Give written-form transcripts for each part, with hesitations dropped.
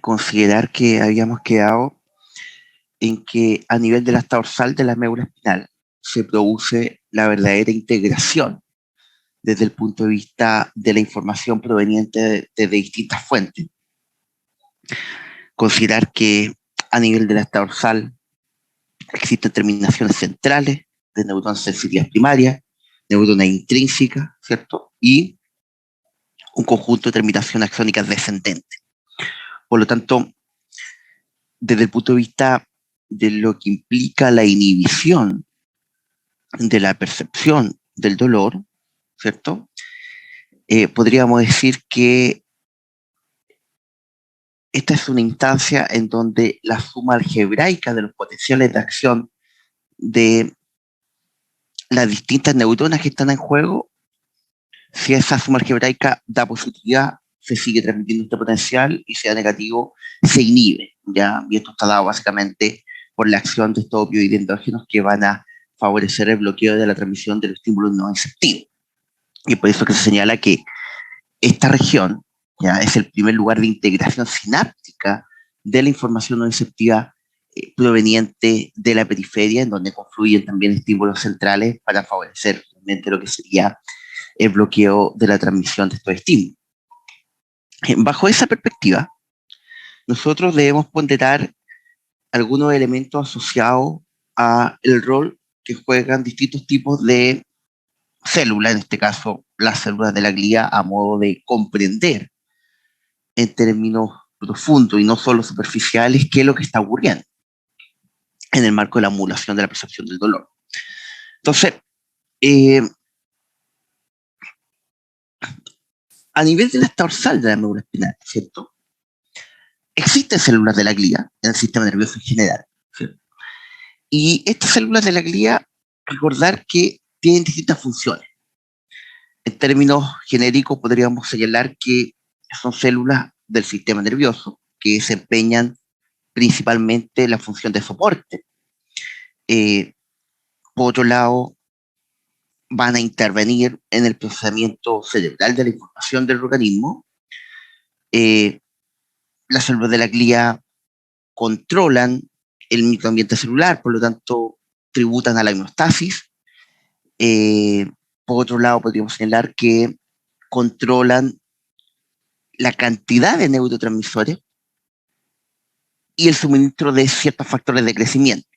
considerar que habíamos quedado en que a nivel de la dorsal de la médula espinal se produce la verdadera integración desde el punto de vista de la información proveniente de distintas fuentes. Considerar que a nivel de la dorsal existen terminaciones centrales de neuronas sensitivas primarias, neuronas intrínsecas, ¿cierto? Y un conjunto de terminaciones axónicas descendentes. Por lo tanto, desde el punto de vista de lo que implica la inhibición de la percepción del dolor, ¿cierto? Podríamos decir que esta es una instancia en donde la suma algebraica de los potenciales de acción de las distintas neuronas que están en juego, si esa suma algebraica da positividad, se sigue transmitiendo este potencial, y si da negativo, se inhibe, ¿ya? Y esto está dado básicamente por la acción de estos opioides endógenos que van a favorecer el bloqueo de la transmisión de los estímulos no receptivos. Y por eso que se señala que esta región ya es el primer lugar de integración sináptica de la información no receptiva proveniente de la periferia, en donde confluyen también estímulos centrales para favorecer realmente lo que sería el bloqueo de la transmisión de estos estímulos. Bajo esa perspectiva, nosotros debemos ponderar algunos elementos asociados a el rol que juegan distintos tipos de células, en este caso las células de la glía, a modo de comprender en términos profundos y no solo superficiales qué es lo que está ocurriendo en el marco de la modulación de la percepción del dolor. Entonces, eh, a nivel de la dorsal de la médula espinal, ¿cierto? Existen células de la glía en el sistema nervioso en general, ¿cierto? Y estas células de la glía, recordar que tienen distintas funciones. En términos genéricos podríamos señalar que son células del sistema nervioso que desempeñan principalmente la función de soporte. Por otro lado, van a intervenir en el procesamiento cerebral de la información del organismo. Eh, las células de la glía controlan el microambiente celular, por lo tanto, tributan a la homeostasis. Eh, por otro lado, podríamos señalar que controlan la cantidad de neurotransmisores y el suministro de ciertos factores de crecimiento.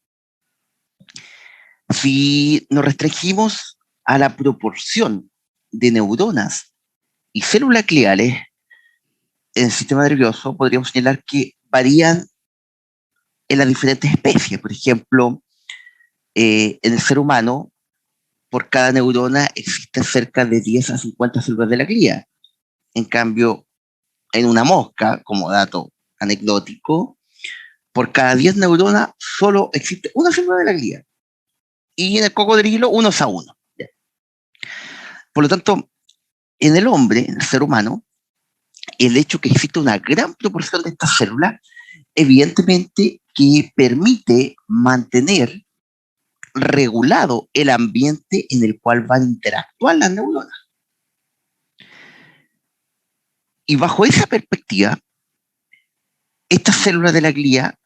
Si nos restringimos a la proporción de neuronas y células gliales en el sistema nervioso, podríamos señalar que varían en las diferentes especies. Por ejemplo, en el ser humano, por cada neurona existen cerca de 10 a 50 células de la glía. En cambio, en una mosca, como dato anecdótico, por cada 10 neuronas solo existe una célula de la glía. Y en el cocodrilo, unos a uno. Por lo tanto, en el hombre, en el ser humano, el hecho que existe una gran proporción de estas células, evidentemente que permite mantener regulado el ambiente en el cual van a interactuar las neuronas. Y bajo esa perspectiva, estas células de la glía,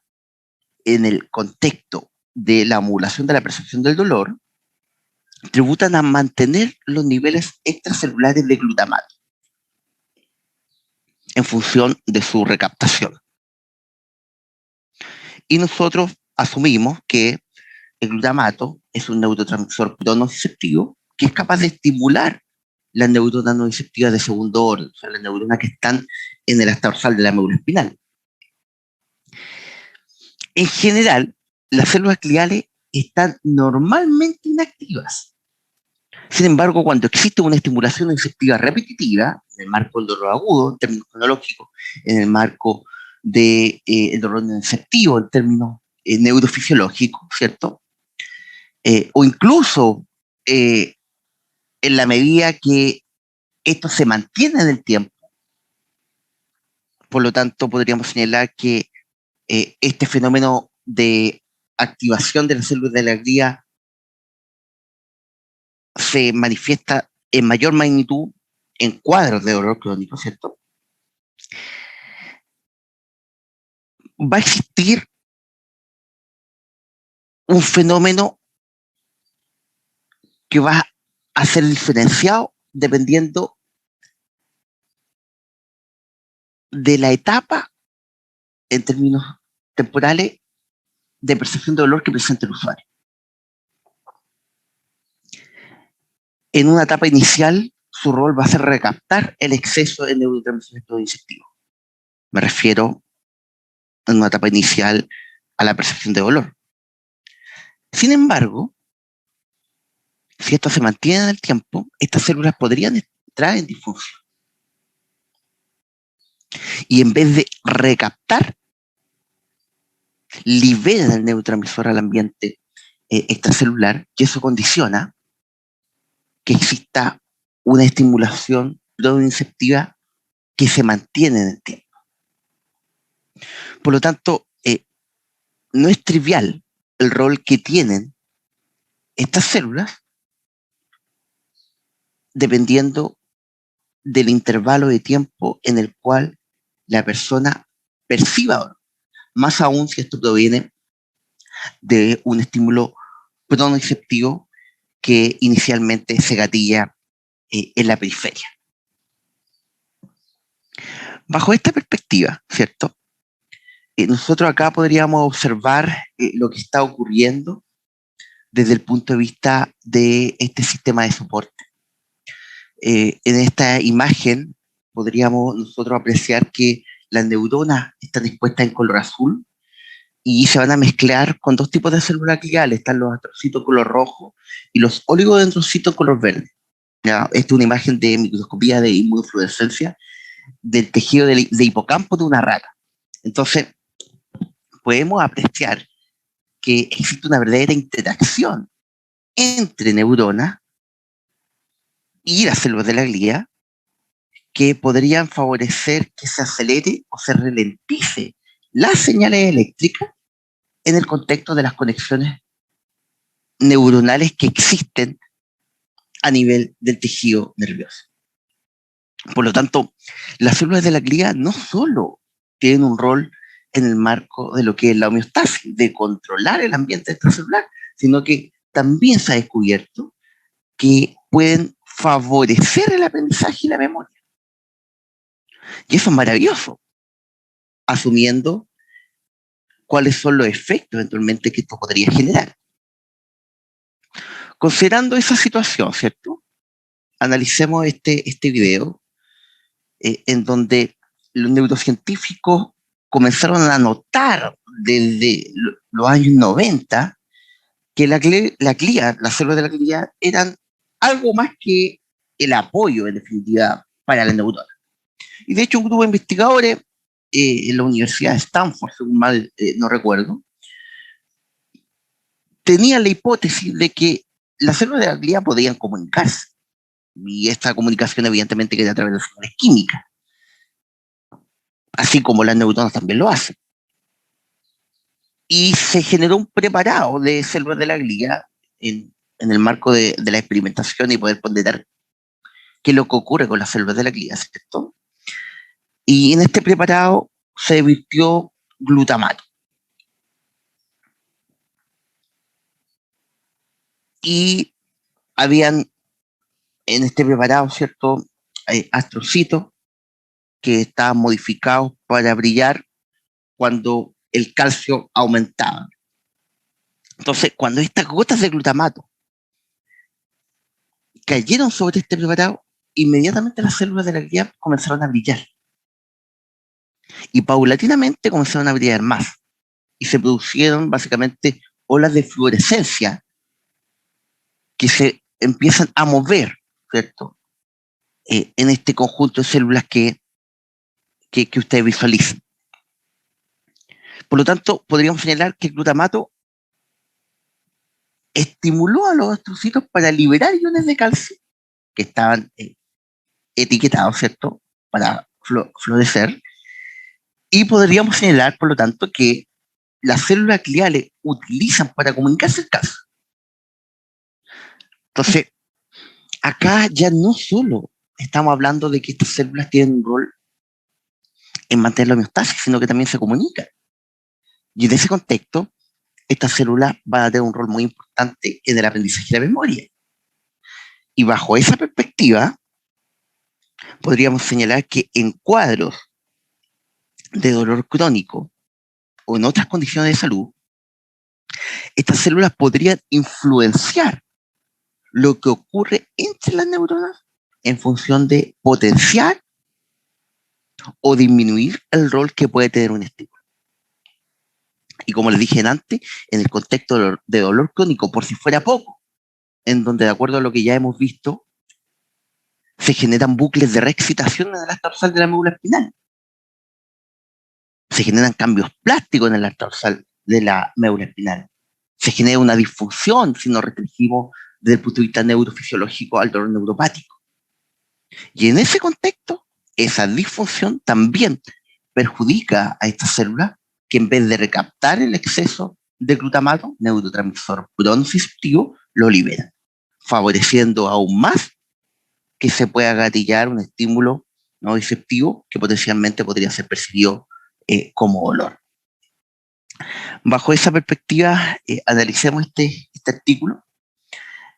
en el contexto de la modulación de la percepción del dolor, tributan a mantener los niveles extracelulares de glutamato en función de su recaptación. Y nosotros asumimos que el glutamato es un neurotransmisor pronociceptivo que es capaz de estimular las neuronas no receptivas de segundo orden, o sea, las neuronas que están en el asta dorsal de la médula espinal. En general, las células gliales están normalmente inactivas. Sin embargo, cuando existe una estimulación receptiva repetitiva, en el marco del dolor agudo, en términos cronológicos, en el marco del dolor receptivo, en términos neurofisiológicos, ¿cierto? O incluso en la medida que esto se mantiene en el tiempo, por lo tanto, podríamos señalar que este fenómeno de activación de las células de la glía se manifiesta en mayor magnitud en cuadros de dolor crónico, ¿cierto? va a existir un fenómeno que va a ser diferenciado dependiendo de la etapa en términos temporales de percepción de dolor que presenta el usuario. En una etapa inicial, su rol va a ser recaptar el exceso de neurotransmisores proinceptivos. Me refiero en una etapa inicial a la percepción de dolor. Sin embargo, si esto se mantiene en el tiempo, estas células podrían entrar en disfunción. Y en vez de recaptar, liberan el neurotransmisor al ambiente extracelular, y eso condiciona que exista una estimulación proinceptiva que se mantiene en el tiempo. Por lo tanto, no es trivial el rol que tienen estas células dependiendo del intervalo de tiempo en el cual la persona perciba dolor, más aún si esto proviene de un estímulo pronoceptivo que inicialmente se gatilla en la periferia. Bajo esta perspectiva, ¿cierto? Nosotros acá podríamos observar lo que está ocurriendo desde el punto de vista de este sistema de soporte. En esta imagen podríamos nosotros apreciar que las neuronas están dispuestas en color azul y se van a mezclar con dos tipos de células gliales. Están los astrocitos color rojo y los oligodendrocitos color verde. ¿Ya? Esta es una imagen de microscopía de inmunofluorescencia del tejido de hipocampo de una rata. Entonces, podemos apreciar que existe una verdadera interacción entre neuronas y las células de la glía que podrían favorecer que se acelere o se ralentice las señales eléctricas en el contexto de las conexiones neuronales que existen a nivel del tejido nervioso. Por lo tanto, las células de la glía no solo tienen un rol en el marco de lo que es la homeostasis, de controlar el ambiente extracelular, sino que también se ha descubierto que pueden favorecer el aprendizaje y la memoria. Y eso es maravilloso, asumiendo cuáles son los efectos eventualmente que esto podría generar. Considerando esa situación, ¿cierto? Analicemos este video en donde los neurocientíficos comenzaron a notar desde los años 90 que las células de la glía eran algo más que el apoyo, en definitiva, para la neurona. Y de hecho, un grupo de investigadores en la Universidad de Stanford, según mal no recuerdo, tenían la hipótesis de que las células de la glía podían comunicarse. Y esta comunicación, evidentemente, que era a través de señales químicas, así como las neuronas también lo hacen. Y se generó un preparado de células de la glía en el marco de la experimentación y poder ponderar qué es lo que ocurre con las células de la glía, ¿cierto? Y en este preparado se virtió glutamato. Y habían en este preparado, ¿cierto? Astrocitos que estaban modificados para brillar cuando el calcio aumentaba. Entonces, cuando estas gotas de glutamato cayeron sobre este preparado, inmediatamente las células de la glía comenzaron a brillar. Y paulatinamente comenzaron a brillar más. Y se produjeron básicamente olas de fluorescencia que se empiezan a mover, ¿cierto? En este conjunto de células que ustedes visualizan. Por lo tanto, podríamos señalar que el glutamato estimuló a los astrocitos para liberar iones de calcio que estaban etiquetados, ¿cierto?, para florecer. Y podríamos señalar, por lo tanto, que las células gliales utilizan para comunicarse el calcio. Entonces, acá ya no solo estamos hablando de que estas células tienen un rol en mantener la homeostasis, sino que también se comunican. Y en ese contexto, estas células van a tener un rol muy importante en el aprendizaje de la memoria. Y bajo esa perspectiva, podríamos señalar que en cuadros de dolor crónico o en otras condiciones de salud, estas células podrían influenciar lo que ocurre entre las neuronas en función de potenciar o disminuir el rol que puede tener un estímulo. Y como les dije antes, en el contexto de dolor crónico, por si fuera poco, en donde de acuerdo a lo que ya hemos visto, se generan bucles de reexcitación en el asta dorsal de la médula espinal. Se generan cambios plásticos en el asta dorsal de la médula espinal. Se genera una disfunción si nos restringimos desde el punto de vista neurofisiológico al dolor neuropático. Y en ese contexto, esa disfunción también perjudica a estas células que en vez de recaptar el exceso de glutamato, neurotransmisor pronoceptivo, lo liberan, favoreciendo aún más que se pueda gatillar un estímulo no disruptivo que potencialmente podría ser percibido como dolor. Bajo esa perspectiva, analicemos este artículo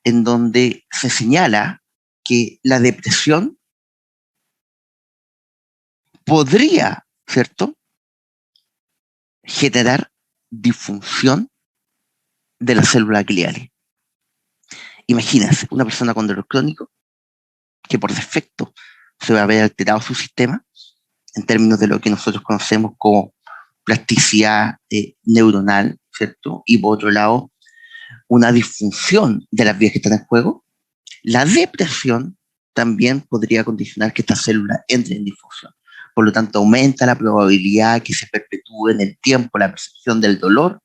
en donde se señala que la depresión podría, ¿cierto?, generar disfunción de las células gliales. Imagínense, una persona con dolor crónico que por defecto se va a ver alterado su sistema en términos de lo que nosotros conocemos como plasticidad neuronal, ¿cierto? Y por otro lado, una disfunción de las vías que están en juego. La depresión también podría condicionar que estas células entren en disfunción. Por lo tanto, aumenta la probabilidad que se perpetúe en el tiempo la percepción del dolor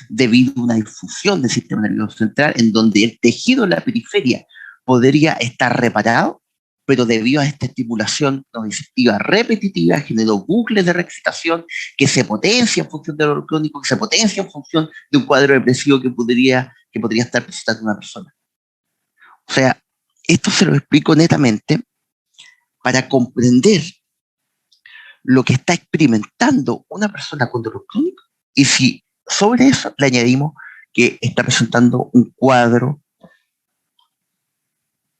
debido a una disfunción del sistema nervioso central en donde el tejido de la periferia podría estar reparado, pero debido a esta estimulación nociceptiva repetitiva generó bucles de reexcitación que se potencia en función del dolor crónico, que se potencia en función de un cuadro depresivo que podría estar presentando una persona. O sea, esto se lo explico netamente para comprender lo que está experimentando una persona con dolor crónico y si sobre eso le añadimos que está presentando un cuadro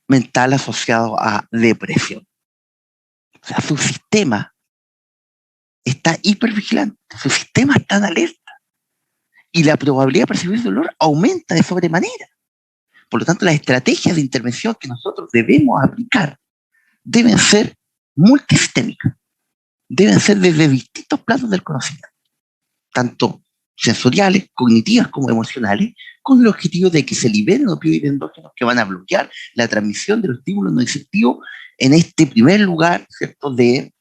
mental asociado a depresión. O sea, su sistema está hipervigilante, su sistema está en alerta y la probabilidad de percibir dolor aumenta de sobremanera. Por lo tanto, las estrategias de intervención que nosotros debemos aplicar deben ser multisistémicas, deben ser desde distintos planos del conocimiento, tanto sensoriales, cognitivas como emocionales, con el objetivo de que se liberen opioides endógenos que van a bloquear la transmisión de los estímulos nociceptivos en este primer lugar, ¿cierto?, de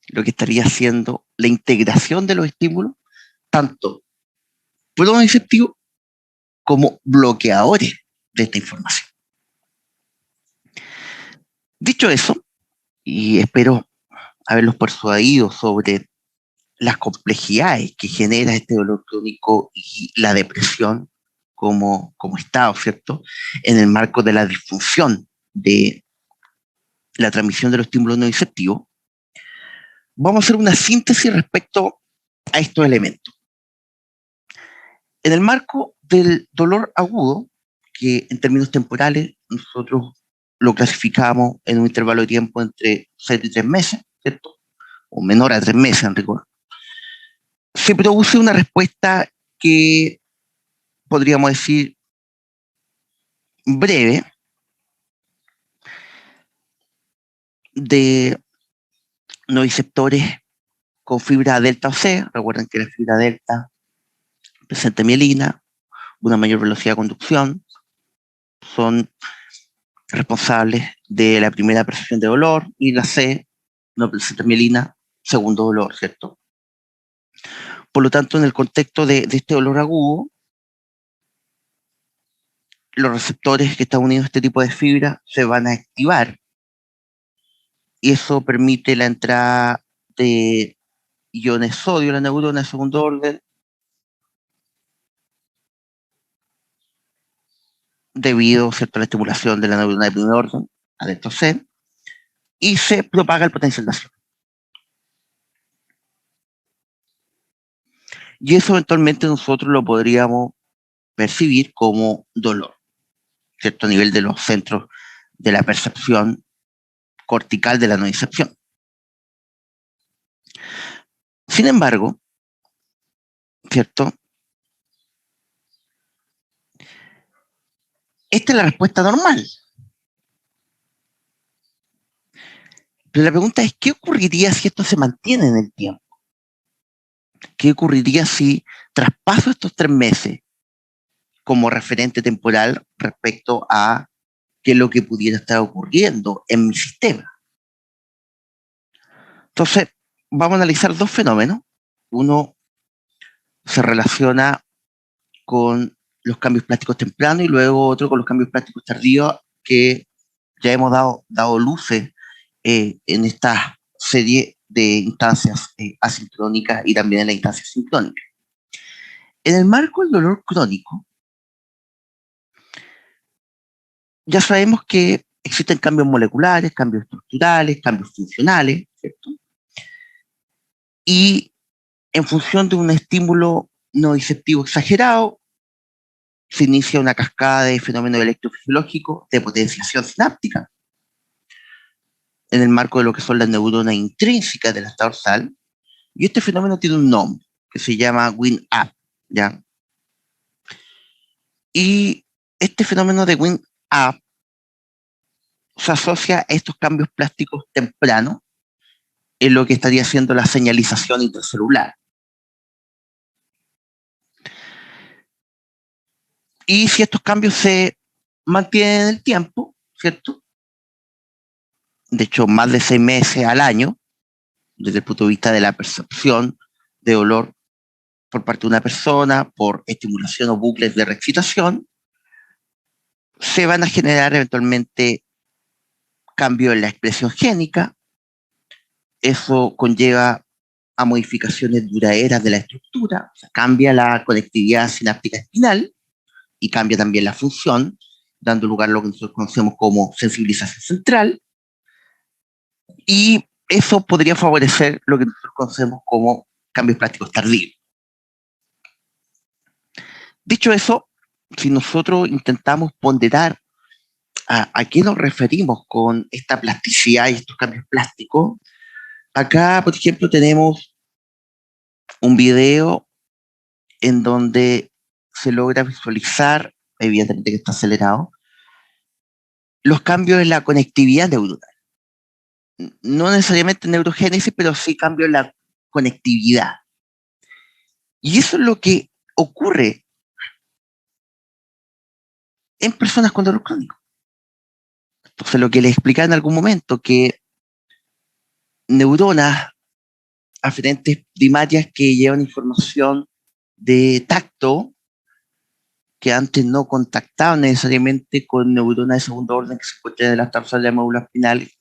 lo que estaría siendo la integración de los estímulos, tanto pronociceptivos como bloqueadores de esta información. Dicho eso, y espero haberlos persuadido sobre las complejidades que genera este dolor crónico y la depresión como estado, ¿cierto?, en el marco de la disfunción de la transmisión de los estímulos nociceptivos, vamos a hacer una síntesis respecto a estos elementos. En el marco del dolor agudo, que en términos temporales nosotros lo clasificamos en un intervalo de tiempo entre 0 y 3 meses, ¿cierto?, o menor a 3 meses en rigor, se produce una respuesta que podríamos decir breve de nociceptores con fibra delta o C. Recuerden que la fibra delta presenta mielina, una mayor velocidad de conducción, son responsables de la primera percepción de dolor, y la C no presenta mielina, segundo dolor, ¿cierto? Por lo tanto, en el contexto de este dolor agudo, los receptores que están unidos a este tipo de fibra se van a activar y eso permite la entrada de iones sodio en la neurona de segundo orden debido, ¿cierto?, a la estimulación de la neurona de primer orden, adepto C, y se propaga el potencial de acción. Y eso eventualmente nosotros lo podríamos percibir como dolor, ¿cierto? A nivel de los centros de la percepción cortical de la nocicepción. Sin embargo, ¿cierto? Esta es la respuesta normal. Pero la pregunta es, ¿qué ocurriría si esto se mantiene en el tiempo? ¿Qué ocurriría si traspaso estos 3 meses como referente temporal respecto a qué es lo que pudiera estar ocurriendo en mi sistema? Entonces, vamos a analizar dos fenómenos. Uno se relaciona con los cambios plásticos tempranos y luego otro con los cambios plásticos tardíos que ya hemos dado luces en esta serie de instancias asincrónicas y también en la instancia sincrónica. En el marco del dolor crónico, ya sabemos que existen cambios moleculares, cambios estructurales, cambios funcionales, ¿cierto? Y en función de un estímulo nociceptivo exagerado, se inicia una cascada de fenómenos electrofisiológicos de potenciación sináptica en el marco de lo que son las neuronas intrínsecas de la dorsal. Y este fenómeno tiene un nombre que se llama Win-Up, ¿ya? Y este fenómeno de Win-Up se asocia a estos cambios plásticos tempranos en lo que estaría siendo la señalización intracelular. Y si estos cambios se mantienen en el tiempo, ¿cierto? De hecho, más de 6 meses al año, desde el punto de vista de la percepción de dolor por parte de una persona, por estimulación o bucles de reexcitación, se van a generar eventualmente cambios en la expresión génica. Eso conlleva a modificaciones duraderas de la estructura, o sea, cambia la conectividad sináptica espinal y cambia también la función, dando lugar a lo que nosotros conocemos como sensibilización central, y eso podría favorecer lo que nosotros conocemos como cambios plásticos tardíos. Dicho eso, si nosotros intentamos ponderar a qué nos referimos con esta plasticidad y estos cambios plásticos, acá, por ejemplo, tenemos un video en donde se logra visualizar, evidentemente que está acelerado, los cambios en la conectividad neuronal. No necesariamente neurogénesis, pero sí cambios en la conectividad. Y eso es lo que ocurre en personas con dolor crónico. Entonces, lo que les explicaba en algún momento, que neuronas aferentes primarias que llevan información de tacto, que antes no contactaban necesariamente con neuronas de segundo orden que se encuentran en las dorsales de la médula espinal,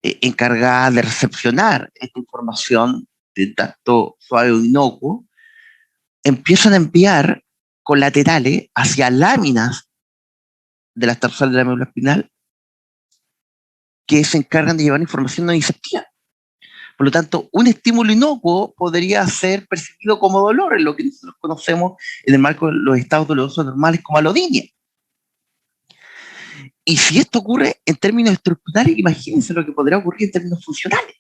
encargadas de recepcionar esta información de tacto suave o inocuo, empiezan a enviar colaterales hacia láminas de las dorsales de la médula espinal que se encargan de llevar información no nociceptiva. Por lo tanto, un estímulo inocuo podría ser percibido como dolor, en lo que nosotros conocemos en el marco de los estados dolorosos normales como alodinia. Y si esto ocurre en términos estructurales, imagínense lo que podría ocurrir en términos funcionales.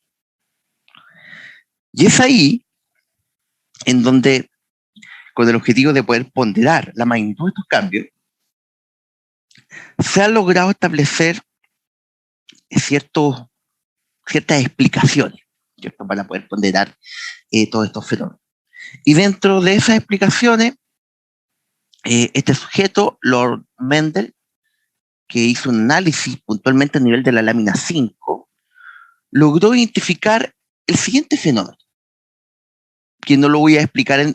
Y es ahí en donde, con el objetivo de poder ponderar la magnitud de estos cambios, se han logrado establecer ciertas explicaciones, ¿cierto? Para poder ponderar todos estos fenómenos. Y dentro de esas explicaciones, este sujeto, Lord Mendel, que hizo un análisis puntualmente a nivel de la lámina 5, logró identificar el siguiente fenómeno, que no lo voy a explicar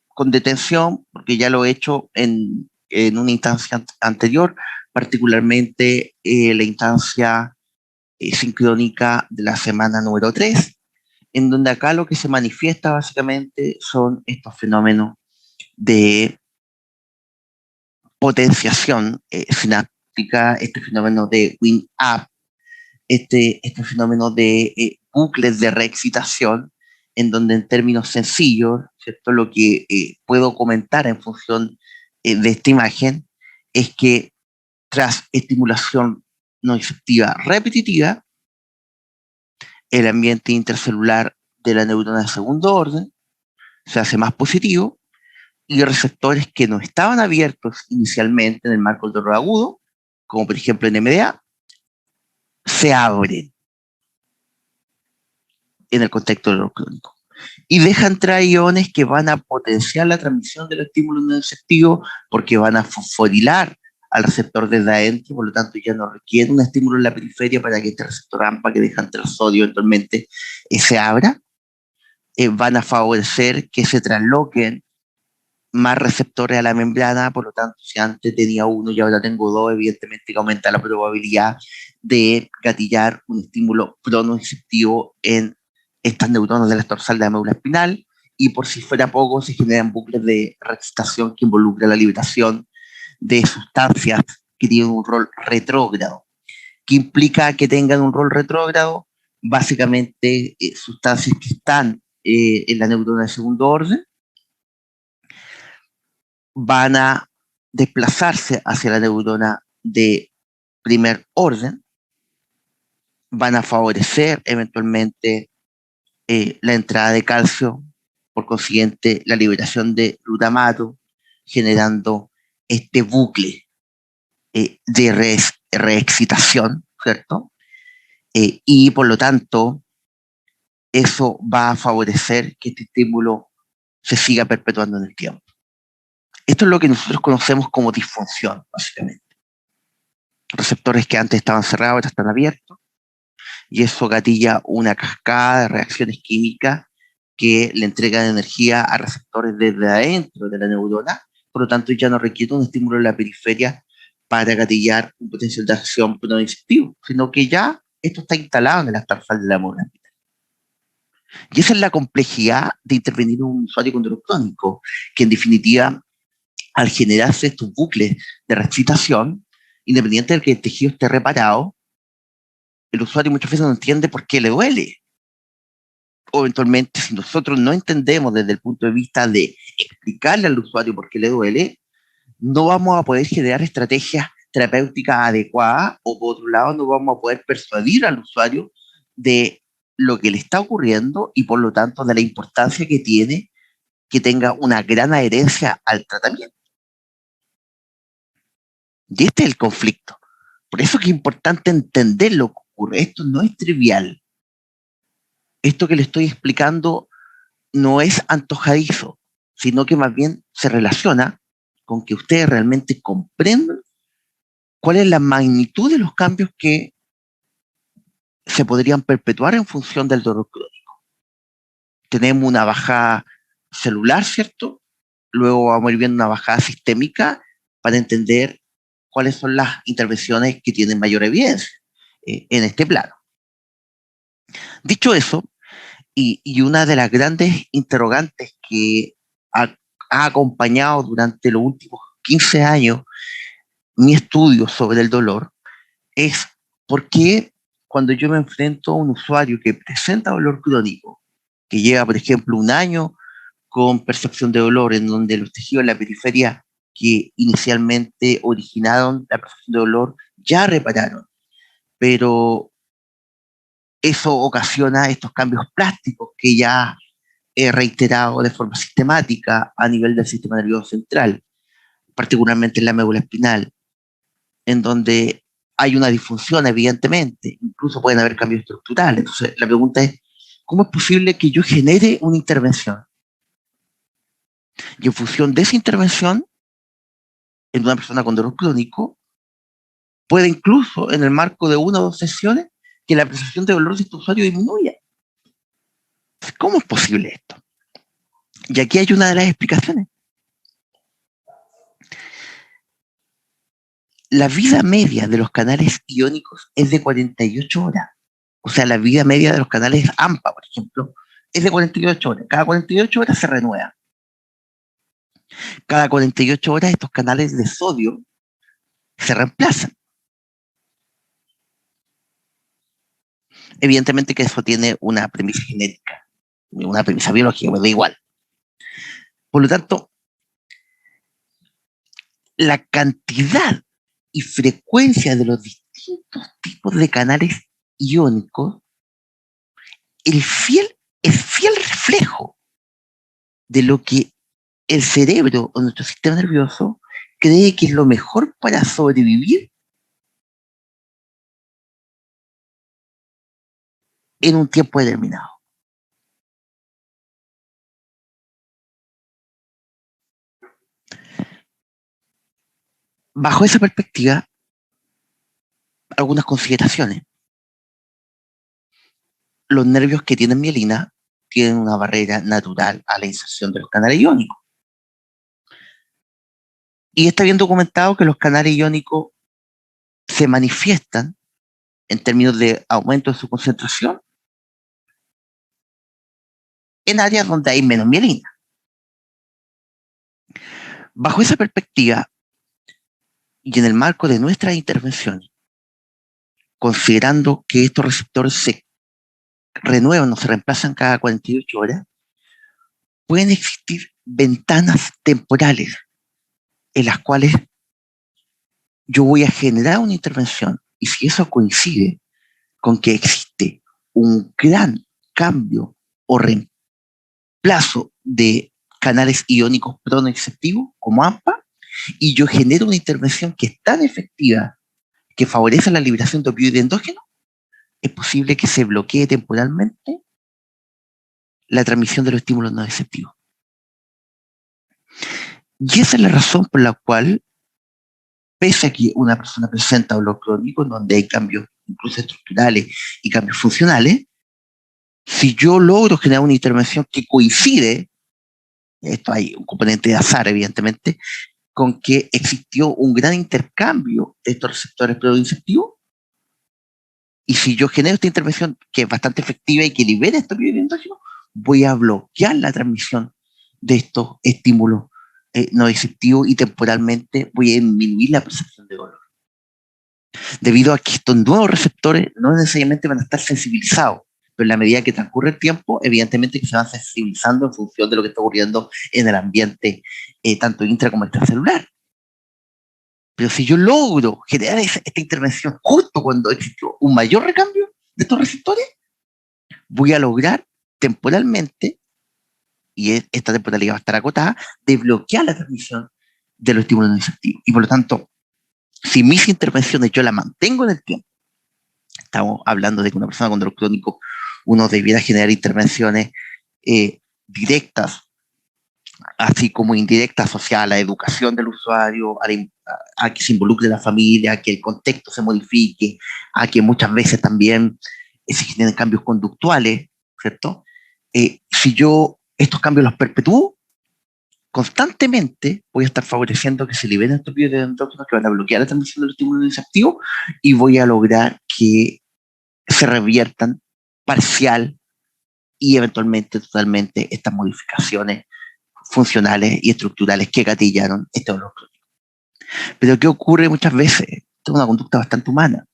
con detención, porque ya lo he hecho en una instancia anterior, particularmente la instancia sincrónica de la semana número 3, en donde acá lo que se manifiesta básicamente son estos fenómenos de potenciación sináptica, este fenómeno de win-up, este fenómeno de bucles de reexcitación en donde en términos sencillos, ¿cierto? Lo que puedo comentar en función de esta imagen es que tras estimulación nociceptiva repetitiva, el ambiente intercelular de la neurona de segundo orden se hace más positivo y receptores que no estaban abiertos inicialmente en el marco del dolor agudo, como por ejemplo en MDA, se abren en el contexto del dolor crónico y dejan entrar iones que van a potenciar la transmisión del estímulo nociceptivo porque van a fosforilar al receptor desde adentro, por lo tanto ya no requiere un estímulo en la periferia para que este receptor AMPA que deja entrar sodio eventualmente se abra. Van a favorecer que se trasloquen más receptores a la membrana, por lo tanto, si antes tenía uno y ahora tengo dos, evidentemente que aumenta la probabilidad de gatillar un estímulo pronociceptivo en estas neuronas de la dorsal de la médula espinal, y por si fuera poco, se generan bucles de reexcitación que involucran la liberación de sustancias que tienen un rol retrógrado. ¿Qué implica que tengan un rol retrógrado? Básicamente, sustancias que están en la neurona de segundo orden van a desplazarse hacia la neurona de primer orden, van a favorecer eventualmente la entrada de calcio, por consiguiente la liberación de glutamato, generando este bucle de reexcitación, ¿cierto? Y por lo tanto, eso va a favorecer que este estímulo se siga perpetuando en el tiempo. Esto es lo que nosotros conocemos como disfunción, básicamente. Receptores que antes estaban cerrados ahora están abiertos, y eso gatilla una cascada de reacciones químicas que le entregan energía a receptores desde adentro de la neurona, por lo tanto ya no requiere un estímulo en la periferia para gatillar un potencial de acción pronociceptivo, sino que ya esto está instalado en el tarsal de la médula. Y esa es la complejidad de intervenir en un usuario con dolor crónico, que en definitiva, al generarse estos bucles de reexcitación, independiente del que el tejido esté reparado, el usuario muchas veces no entiende por qué le duele. O eventualmente, si nosotros no entendemos desde el punto de vista de explicarle al usuario por qué le duele, no vamos a poder generar estrategias terapéuticas adecuadas, o por otro lado no vamos a poder persuadir al usuario de lo que le está ocurriendo y por lo tanto de la importancia que tiene que tenga una gran adherencia al tratamiento. Y este es el conflicto. Por eso que es importante entender lo que ocurre. Esto no es trivial. Esto que le estoy explicando no es antojadizo, sino que más bien se relaciona con que ustedes realmente comprendan cuál es la magnitud de los cambios que se podrían perpetuar en función del dolor crónico. Tenemos una bajada celular, ¿cierto? Luego vamos a ir viendo una bajada sistémica para entender cuáles son las intervenciones que tienen mayor evidencia en este plano. Dicho eso, y una de las grandes interrogantes que ha acompañado durante los últimos 15 años mi estudio sobre el dolor es por qué cuando yo me enfrento a un usuario que presenta dolor crónico, que lleva, por ejemplo, un año con percepción de dolor, en donde los tejidos en la periferia que inicialmente originaron la percepción de dolor ya repararon, pero eso ocasiona estos cambios plásticos que ya he reiterado de forma sistemática a nivel del sistema nervioso central, particularmente en la médula espinal, en donde hay una disfunción, evidentemente, incluso pueden haber cambios estructurales. Entonces, la pregunta es, ¿cómo es posible que yo genere una intervención? Y en función de esa intervención, en una persona con dolor crónico, puede incluso, en el marco de una o dos sesiones, que la percepción de dolor de este usuario disminuya. ¿Cómo es posible esto? Y aquí hay una de las explicaciones. La vida media de los canales iónicos es de 48 horas. O sea, la vida media de los canales AMPA, por ejemplo, es de 48 horas. Cada 48 horas se renueva. Cada 48 horas estos canales de sodio se reemplazan. Evidentemente que eso tiene una premisa genética. una premisa biológica, me da igual. Por lo tanto, la cantidad y frecuencia de los distintos tipos de canales iónicos, es fiel reflejo de lo que el cerebro o nuestro sistema nervioso cree que es lo mejor para sobrevivir en un tiempo determinado. Bajo esa perspectiva, algunas consideraciones. Los nervios que tienen mielina tienen una barrera natural a la inserción de los canales iónicos. Y está bien documentado que los canales iónicos se manifiestan en términos de aumento de su concentración en áreas donde hay menos mielina. Bajo esa perspectiva, y en el marco de nuestras intervenciones, considerando que estos receptores se renuevan o se reemplazan cada 48 horas, pueden existir ventanas temporales en las cuales yo voy a generar una intervención, y si eso coincide con que existe un gran cambio o reemplazo de canales iónicos pronoexceptivos como AMPA, y yo genero una intervención que es tan efectiva que favorece la liberación de opioides endógenos, es posible que se bloquee temporalmente la transmisión de los estímulos no receptivos. Y esa es la razón por la cual, pese a que una persona presenta dolor crónico, donde hay cambios incluso estructurales y cambios funcionales, si yo logro generar una intervención que coincide, esto hay un componente de azar evidentemente, con que existió un gran intercambio de estos receptores proinceptivos, y si yo genero esta intervención que es bastante efectiva y que libera estos bioendógenos, voy a bloquear la transmisión de estos estímulos no receptivos y temporalmente voy a disminuir la percepción de dolor. Debido a que estos nuevos receptores no necesariamente van a estar sensibilizados, pero en la medida que transcurre el tiempo, evidentemente que se van sensibilizando en función de lo que está ocurriendo en el ambiente, tanto intra como extracelular. Pero si yo logro generar esta intervención justo cuando existió un mayor recambio de estos receptores, voy a lograr temporalmente, y esta temporalidad va a estar acotada, de bloquear la transmisión de los estímulos no receptivos. Y por lo tanto, si mis intervenciones yo las mantengo en el tiempo, estamos hablando de que una persona con dolor crónico, uno debiera generar intervenciones directas, así como indirectas, asociadas a la educación del usuario, a que se involucre la familia, a que el contexto se modifique, a que muchas veces también se generen cambios conductuales, ¿cierto? Si yo estos cambios los perpetúo, constantemente voy a estar favoreciendo que se liberen estos bioendógenos que van a bloquear la transmisión de los estímulos inactivos, y voy a lograr que se reviertan parcial y eventualmente totalmente estas modificaciones funcionales y estructurales que gatillaron este dolor crónico. Pero ¿qué ocurre muchas veces? Esto es una conducta bastante humana,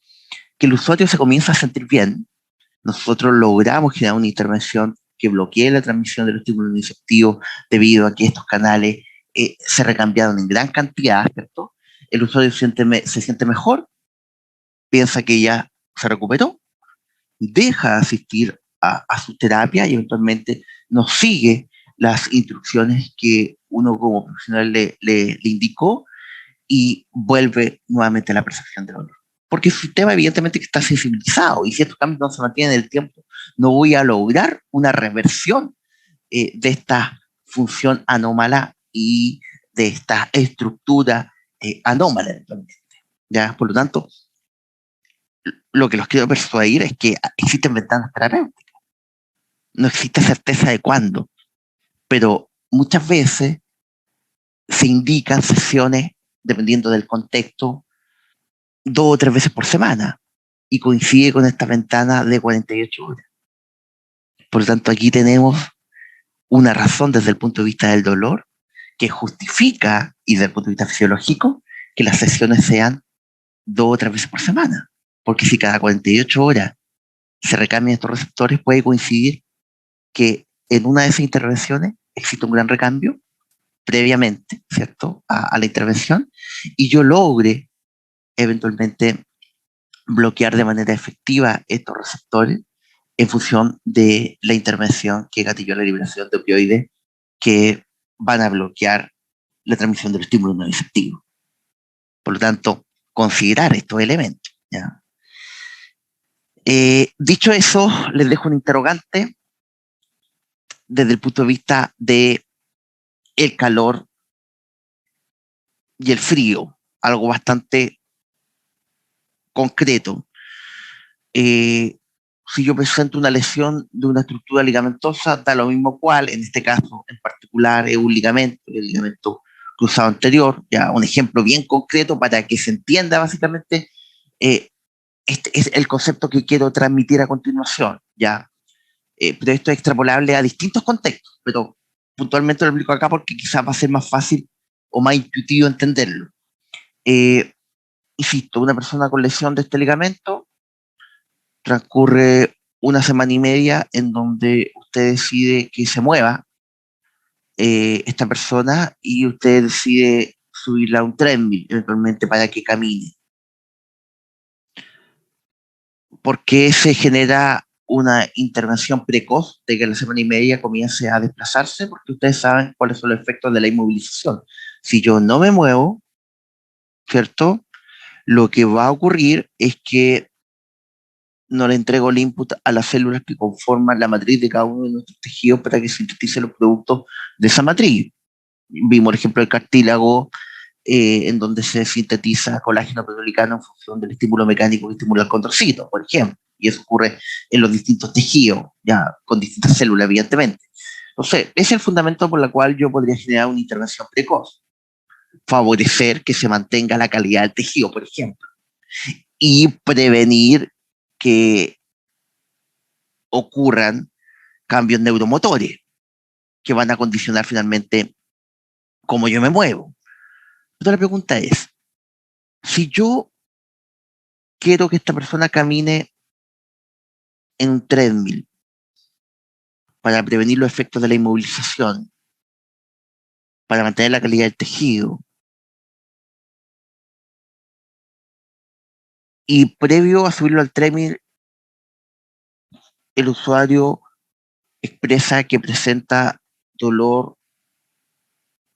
que el usuario se comienza a sentir bien, nosotros logramos generar una intervención que bloquee la transmisión de los estímulos inactivos debido a que estos canales se recambiaron en gran cantidad, ¿cierto? El usuario se siente mejor, piensa que ya se recuperó, deja de asistir a su terapia y eventualmente no sigue las instrucciones que uno como profesional le indicó, y vuelve nuevamente a la percepción del dolor. Porque el sistema evidentemente que está sensibilizado, y si estos cambios no se mantienen en el tiempo, no voy a lograr una reversión de esta función anómala y de esta estructura anómala eventualmente. ¿Ya? Por lo tanto, lo que los quiero persuadir es que existen ventanas terapéuticas. No existe certeza de cuándo, pero muchas veces se indican sesiones, dependiendo del contexto, 2 o 3 veces por semana, y coincide con esta ventana de 48 horas. Por lo tanto, aquí tenemos una razón desde el punto de vista del dolor que justifica, y desde el punto de vista fisiológico, que las sesiones sean 2 o 3 veces por semana. Porque si cada 48 horas se recambian estos receptores, puede coincidir que en una de esas intervenciones existe un gran recambio previamente, ¿cierto?, a la intervención, y yo logre eventualmente bloquear de manera efectiva estos receptores en función de la intervención que gatilló la liberación de opioides que van a bloquear la transmisión del estímulo no receptivo. Por lo tanto, considerar estos elementos, ¿ya? Dicho eso, les dejo un interrogante desde el punto de vista de el calor y el frío, algo bastante concreto. Si yo presento una lesión de una estructura ligamentosa, da lo mismo cual, en este caso en particular es un ligamento, el ligamento cruzado anterior, ya un ejemplo bien concreto para que se entienda básicamente este es el concepto que quiero transmitir a continuación, ya. Pero esto es extrapolable a distintos contextos, pero puntualmente lo explico acá porque quizás va a ser más fácil o más intuitivo entenderlo. Eh, Insisto, una persona con lesión de este ligamento transcurre una semana y media en donde usted decide que se mueva esta persona y usted decide subirla a un treadmill eventualmente para que camine. ¿Por qué se genera una intervención precoz de que a la semana y media comience a desplazarse? Porque ustedes saben cuáles son los efectos de la inmovilización. Si yo no me muevo, ¿cierto? Lo que va a ocurrir es que no le entrego el input a las células que conforman la matriz de cada uno de nuestros tejidos para que sintetice los productos de esa matriz. Vimos el ejemplo del cartílago, en donde se sintetiza colágeno perolicano en función del estímulo mecánico que estimula el condrocito, por ejemplo. Y eso ocurre en los distintos tejidos, ya con distintas células, evidentemente. Entonces, ese es el fundamento por el cual yo podría generar una intervención precoz. Favorecer que se mantenga la calidad del tejido, por ejemplo. Y prevenir que ocurran cambios neuromotores que van a condicionar finalmente cómo yo me muevo. Entonces la pregunta es, si yo quiero que esta persona camine en un treadmill para prevenir los efectos de la inmovilización, para mantener la calidad del tejido, y previo a subirlo al treadmill, el usuario expresa que presenta dolor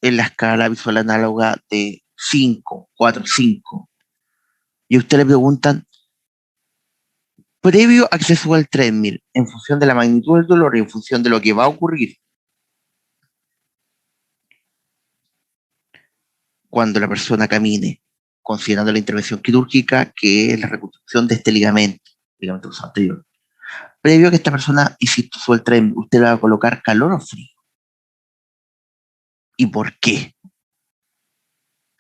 en la escala visual análoga de 5, 4, 5, y a usted le preguntan, previo a que se suba al treadmill, en función de la magnitud del dolor y en función de lo que va a ocurrir cuando la persona camine, considerando la intervención quirúrgica, que es la reconstrucción de este ligamento anterior. Previo a que esta persona, insisto, suba al treadmill, usted le va a colocar calor o frío. ¿Y por qué?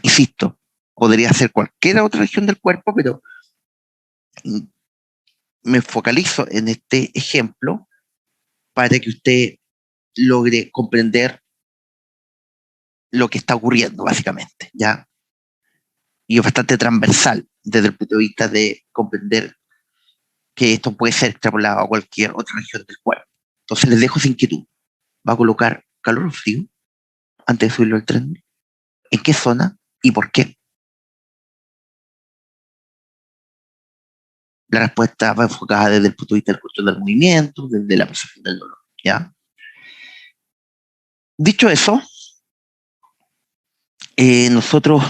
Insisto, podría ser cualquier otra región del cuerpo, pero me focalizo en este ejemplo para que usted logre comprender lo que está ocurriendo, básicamente, ¿ya? Y es bastante transversal desde el punto de vista de comprender que esto puede ser extrapolado a cualquier otra región del cuerpo. Entonces les dejo esa inquietud. ¿Va a colocar calor o frío antes de subirlo al tren? ¿En qué zona y por qué? La respuesta va enfocada desde el punto de vista del control del movimiento, desde la percepción del dolor, ¿ya? Dicho eso, nosotros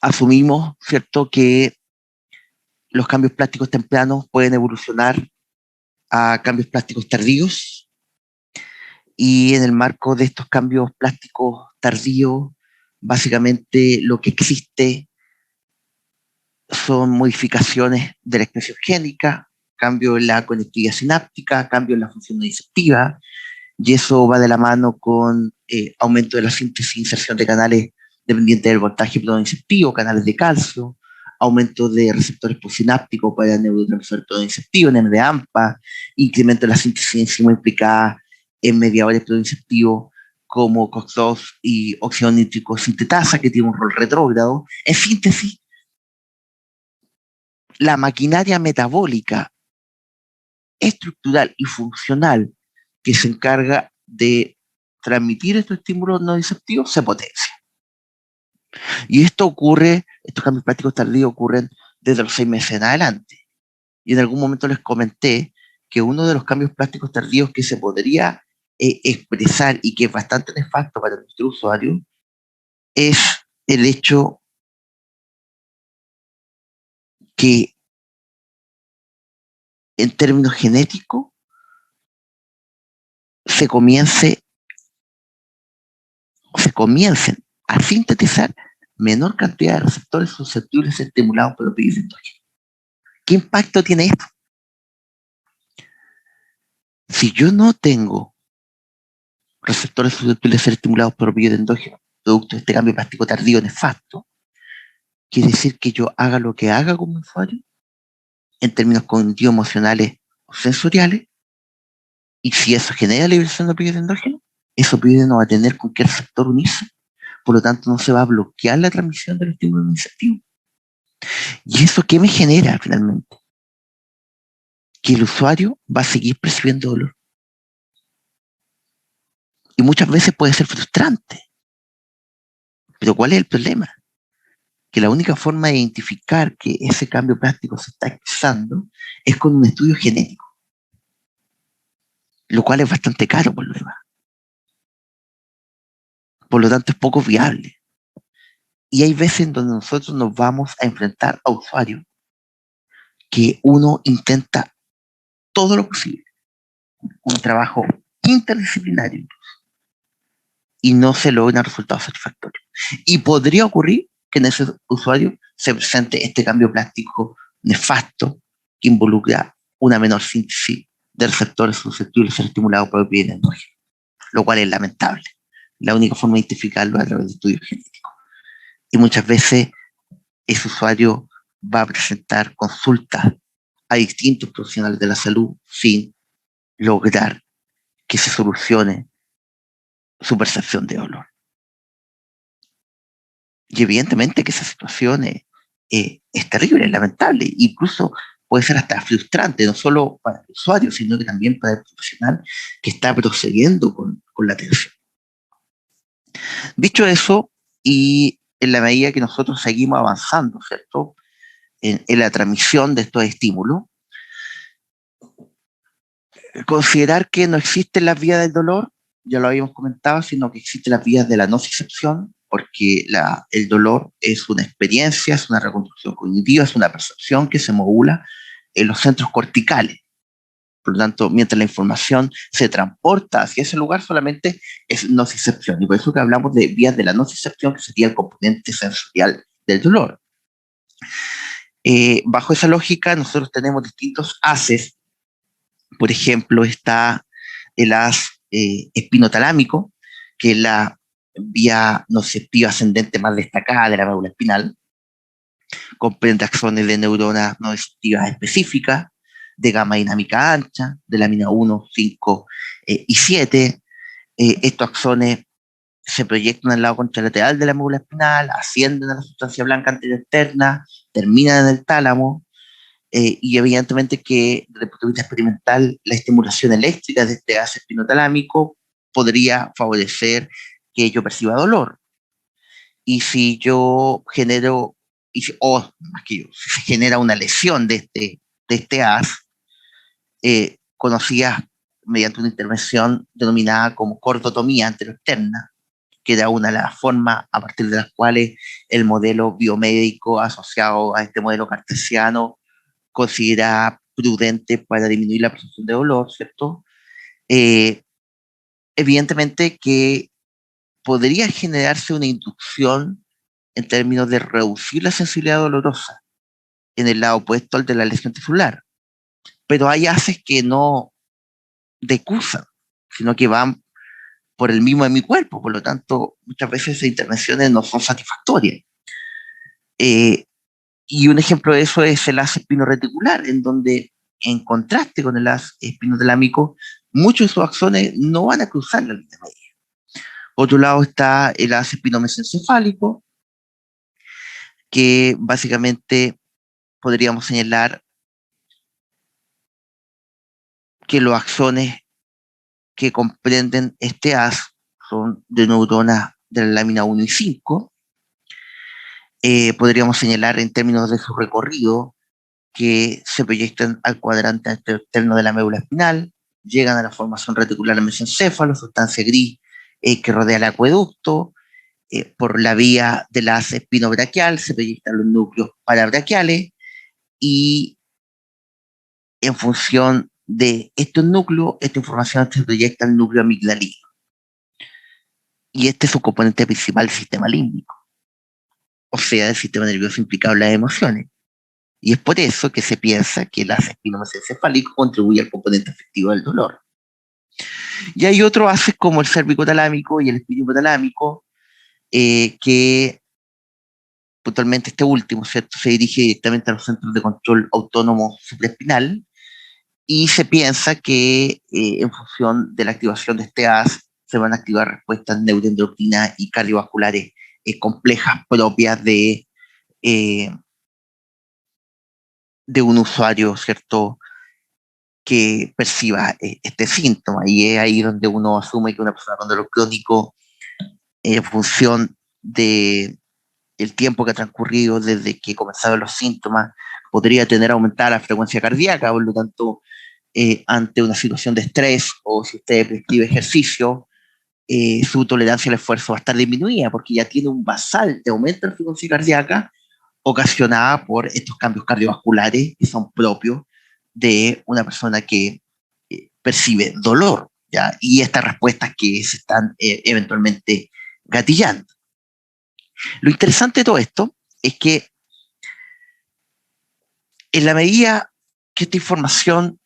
asumimos, ¿cierto?, que los cambios plásticos tempranos pueden evolucionar a cambios plásticos tardíos, y en el marco de estos cambios plásticos tardíos, básicamente lo que existe son modificaciones de la expresión génica, cambio en la conectividad sináptica, cambio en la función receptiva, y eso va de la mano con aumento de la síntesis e inserción de canales dependientes del voltaje protoinceptivo, canales de calcio, aumento de receptores posinápticos para neurotransmisor protoinceptivo, NMDA-AMPA, incremento de la síntesis de enzima implicada en mediadores protoinceptivos como COX-2 y óxido nítrico sintetasa, que tiene un rol retrógrado. En síntesis, la maquinaria metabólica, estructural y funcional que se encarga de transmitir estos estímulos no disruptivos se potencia. Y esto ocurre, estos cambios plásticos tardíos ocurren desde los 6 meses en adelante. Y en algún momento les comenté que uno de los cambios plásticos tardíos que se podría expresar y que es bastante nefasto para nuestro usuario es el hecho que en términos genéticos se comiencen a sintetizar menor cantidad de receptores susceptibles a ser estimulados por opioides endógenos. ¿Qué impacto tiene esto? Si yo no tengo receptores susceptibles de ser estimulados por opioides endógenos, producto de este cambio plástico tardío nefasto, quiere decir que yo haga lo que haga como usuario, en términos cognitivos, emocionales o sensoriales, y si eso genera liberación de opioides endógenos, ese opioide no va a tener con qué receptor unirse, por lo tanto no se va a bloquear la transmisión del estímulo iniciativo. ¿Y eso qué me genera finalmente? Que el usuario va a seguir percibiendo dolor. Y muchas veces puede ser frustrante. Pero ¿cuál es el problema? Que la única forma de identificar que ese cambio plástico se está expresando es con un estudio genético, lo cual es bastante caro por lo demás. Por lo tanto, es poco viable. Y hay veces en donde nosotros nos vamos a enfrentar a usuarios que uno intenta todo lo posible, un trabajo interdisciplinario, y no se logran resultados satisfactorios. Y podría ocurrir que en ese usuario se presente este cambio plástico nefasto que involucra una menor síntesis de receptores susceptibles a ser estimulados por opioides endógenos, lo cual es lamentable. La única forma de identificarlo es a través de estudios genéticos. Y muchas veces ese usuario va a presentar consultas a distintos profesionales de la salud sin lograr que se solucione su percepción de dolor. Y evidentemente que esa situación es terrible, es lamentable, incluso puede ser hasta frustrante, no solo para el usuario, sino que también para el profesional que está procediendo con la atención. Dicho eso, y en la medida que nosotros seguimos avanzando, ¿cierto?, en la transmisión de estos estímulos, considerar que no existen las vías del dolor, ya lo habíamos comentado, sino que existen las vías de la nocicepción, porque el dolor es una experiencia, es una reconstrucción cognitiva, es una percepción que se modula en los centros corticales. Por lo tanto, mientras la información se transporta hacia ese lugar, solamente es nocicepción. Y por eso que hablamos de vías de la nocicepción, que sería el componente sensorial del dolor. Bajo esa lógica, nosotros tenemos distintos haces. Por ejemplo, está el haz espinotalámico, que es la vía nociceptiva ascendente más destacada de la médula espinal. Comprende axones de neuronas nociceptivas específicas, de gamma dinámica ancha, de la mina 1, 5 y 7. Estos axones se proyectan al lado contralateral de la médula espinal, ascienden a la sustancia blanca anterior externa, terminan en el tálamo, y evidentemente que desde el punto de vista experimental la estimulación eléctrica de este haz espinotalámico podría favorecer que yo perciba dolor. Y si yo genero, más que yo, si se genera una lesión de este haz, conocida mediante una intervención denominada como cordotomía anteroexterna, que era una de las formas a partir de las cuales el modelo biomédico asociado a este modelo cartesiano considera prudente para disminuir la percepción de dolor, ¿cierto? Eh, Evidentemente que podría generarse una inducción en términos de reducir la sensibilidad dolorosa en el lado opuesto al de la lesión tisular, pero hay haces que no decusan, sino que van por el mismo de mi cuerpo, por lo tanto, muchas veces esas intervenciones no son satisfactorias. Eh, y un ejemplo de eso es el haz espinoreticular, en donde, en contraste con el haz espinotalámico, muchos de sus axones no van a cruzar la línea media. Por otro lado está el haz espinomesencefálico, que básicamente podríamos señalar que los axones que comprenden este haz son de neuronas de la lámina 1 y 5. Podríamos señalar en términos de su recorrido que se proyectan al cuadrante externo de la médula espinal, llegan a la formación reticular mesencéfalo, sustancia gris que rodea el acueducto, por la vía de la haz espinobraquial se proyectan los núcleos parabraquiales y en función de estos núcleos, esta información se proyecta al núcleo amigdalino. Y este es su componente principal del sistema límbico, o sea, del sistema nervioso implicado en las emociones. Y es por eso que se piensa que el haz espinomesencefálico contribuye al componente afectivo del dolor. Y hay otros haces como el cervicotalámico y el espinohipotalámico, que puntualmente este último, ¿cierto?, se dirige directamente a los centros de control autónomo supraespinal, y se piensa que en función de la activación de este haz se van a activar respuestas neuroendocrinas y cardiovasculares complejas propias de un usuario, ¿cierto?, que perciba este síntoma. Y es ahí donde uno asume que una persona con dolor crónico, en función de el tiempo que ha transcurrido desde que comenzaron los síntomas, podría tener aumentada la frecuencia cardíaca. Por lo tanto, ante una situación de estrés o si usted prescribe ejercicio, su tolerancia al esfuerzo va a estar disminuida porque ya tiene un basal de aumento de la frecuencia cardíaca ocasionada por estos cambios cardiovasculares que son propios de una persona que percibe dolor, ¿ya? Y estas respuestas que se están eventualmente gatillando. Lo interesante de todo esto es que en la medida que esta información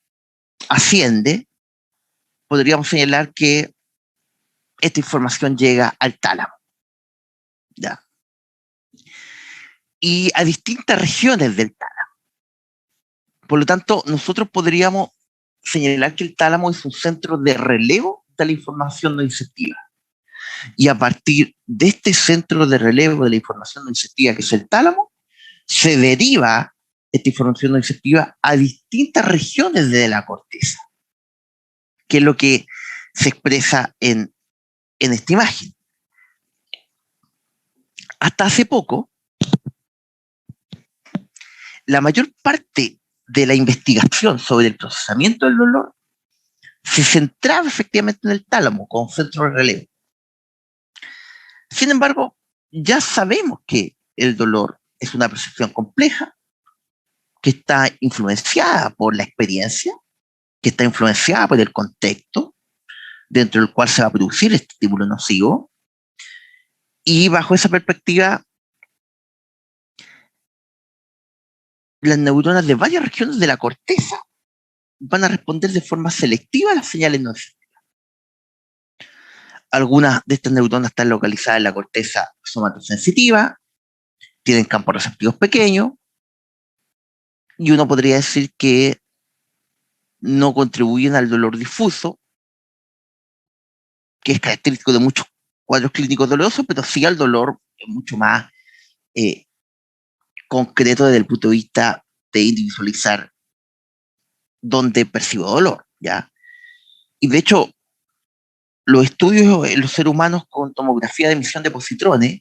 asciende, podríamos señalar que esta información llega al tálamo, ¿ya?, y a distintas regiones del tálamo. Por lo tanto, nosotros podríamos señalar que el tálamo es un centro de relevo de la información nociceptiva. Y a partir de este centro de relevo de la información nociceptiva, que es el tálamo, se deriva esta información nociceptiva a distintas regiones de la corteza, que es lo que se expresa en esta imagen. Hasta hace poco, la mayor parte de la investigación sobre el procesamiento del dolor se centraba efectivamente en el tálamo como centro de relevo. Sin embargo, ya sabemos que el dolor es una percepción compleja, que está influenciada por la experiencia, que está influenciada por el contexto dentro del cual se va a producir este estímulo nocivo, y bajo esa perspectiva, las neuronas de varias regiones de la corteza van a responder de forma selectiva a las señales nocivas. Algunas de estas neuronas están localizadas en la corteza somatosensitiva, tienen campos receptivos pequeños, y uno podría decir que no contribuyen al dolor difuso, que es característico de muchos cuadros clínicos dolorosos, pero sí al dolor mucho más concreto desde el punto de vista de individualizar dónde percibo dolor, ¿ya? Y de hecho, los estudios en los seres humanos con tomografía de emisión de positrones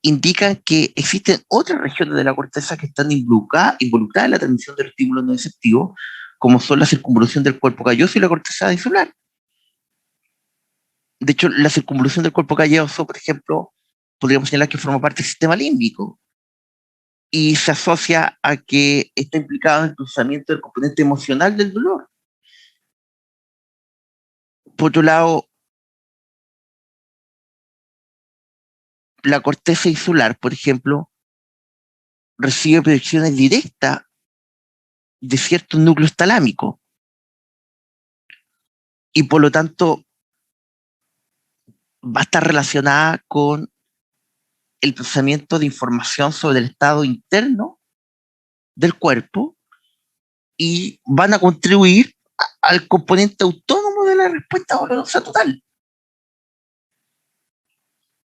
indican que existen otras regiones de la corteza que están involucradas en la transmisión del estímulo nociceptivo, como son la circunvolución del cuerpo calloso y la corteza adisular. De hecho, la circunvolución del cuerpo calloso, por ejemplo, podríamos señalar que forma parte del sistema límbico y se asocia a que está implicado en el procesamiento del componente emocional del dolor. Por otro lado, la corteza insular, por ejemplo, recibe proyecciones directas de ciertos núcleos talámicos y por lo tanto va a estar relacionada con el procesamiento de información sobre el estado interno del cuerpo y van a contribuir al componente autónomo de la respuesta dolorosa total.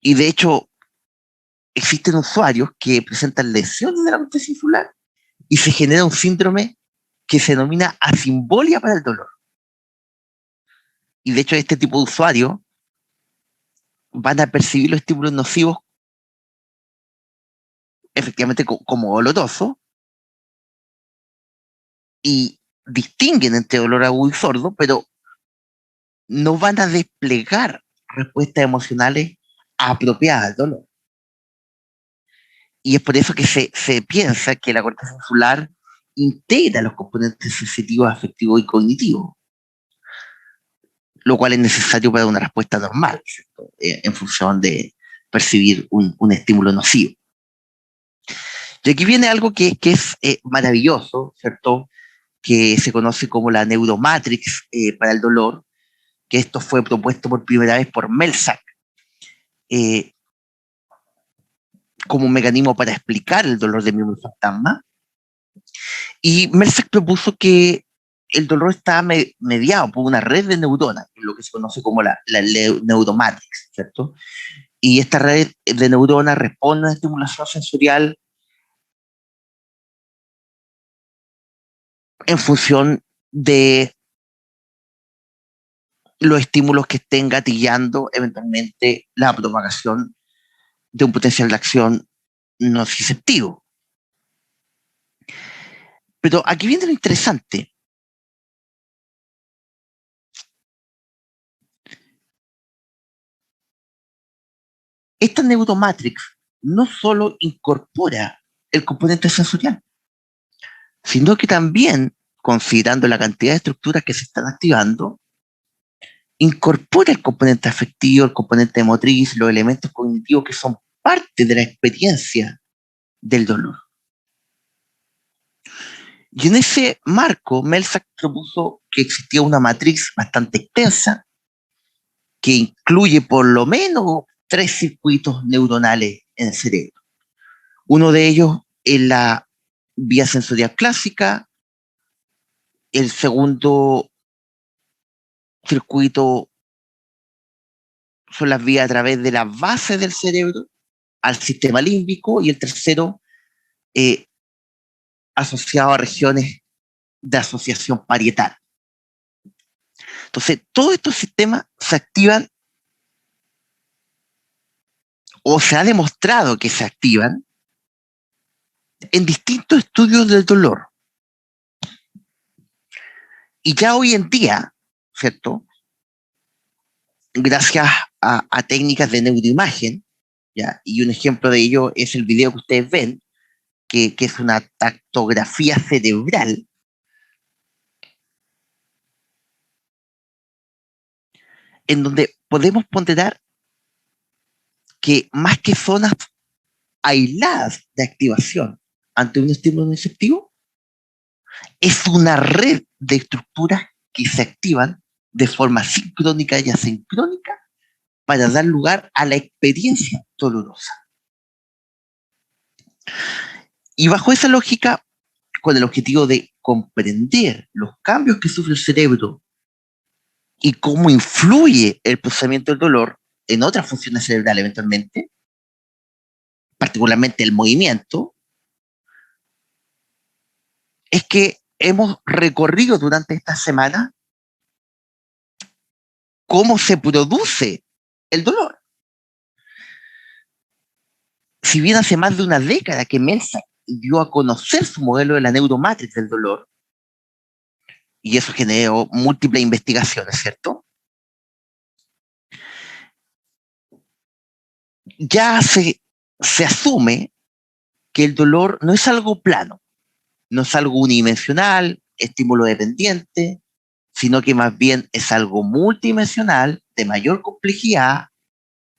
Y de hecho, existen usuarios que presentan lesiones de la corteza insular y se genera un síndrome que se denomina asimbolia para el dolor. Y de hecho este tipo de usuarios van a percibir los estímulos nocivos efectivamente como dolorosos y distinguen entre dolor agudo y sordo, pero no van a desplegar respuestas emocionales apropiadas al dolor. Y es por eso que se piensa que la corteza insular integra los componentes sensitivos, afectivos y cognitivos, lo cual es necesario para una respuesta normal, ¿cierto? En función de percibir un estímulo nocivo. Y aquí viene algo que es maravilloso, ¿cierto? Que se conoce como la neuromatrix para el dolor, que esto fue propuesto por primera vez por Melzack eh, como un mecanismo para explicar el dolor de fantasma. Y Melzack propuso que el dolor está mediado por una red de neuronas, lo que se conoce como la neuromatrix, ¿cierto? Y esta red de neuronas responde a la estimulación sensorial en función de los estímulos que estén gatillando eventualmente la propagación de un potencial de acción nociceptivo. Pero aquí viene lo interesante. Esta neuromatrix no solo incorpora el componente sensorial, sino que también, considerando la cantidad de estructuras que se están activando, incorpora el componente afectivo, el componente motriz, los elementos cognitivos que son parte de la experiencia del dolor. Y en ese marco, Melzack propuso que existía una matriz bastante extensa que incluye por lo menos 3 circuitos neuronales en el cerebro. Uno de ellos es la vía sensorial clásica, el segundo circuito son las vías a través de la base del cerebro al sistema límbico y el tercero eh, asociado a regiones de asociación parietal. Entonces, todos estos sistemas se activan o se ha demostrado que se activan en distintos estudios del dolor. Y ya hoy en día, ¿cierto? Gracias a técnicas de neuroimagen, ¿ya? Y un ejemplo de ello es el video que ustedes ven, que es una tactografía cerebral, en donde podemos ponderar que más que zonas aisladas de activación ante un estímulo receptivo, es una red de estructuras que se activan de forma sincrónica y asincrónica para dar lugar a la experiencia dolorosa. Y bajo esa lógica, con el objetivo de comprender los cambios que sufre el cerebro y cómo influye el procesamiento del dolor en otras funciones cerebrales eventualmente, particularmente el movimiento, es que hemos recorrido durante esta semana cómo se produce el dolor. Si bien hace más de una década que Melzack dio a conocer su modelo de la neuromatrix del dolor, y eso generó múltiples investigaciones, ¿cierto? Ya se asume que el dolor no es algo plano, no es algo unidimensional, estímulo dependiente, sino que más bien es algo multidimensional, de mayor complejidad,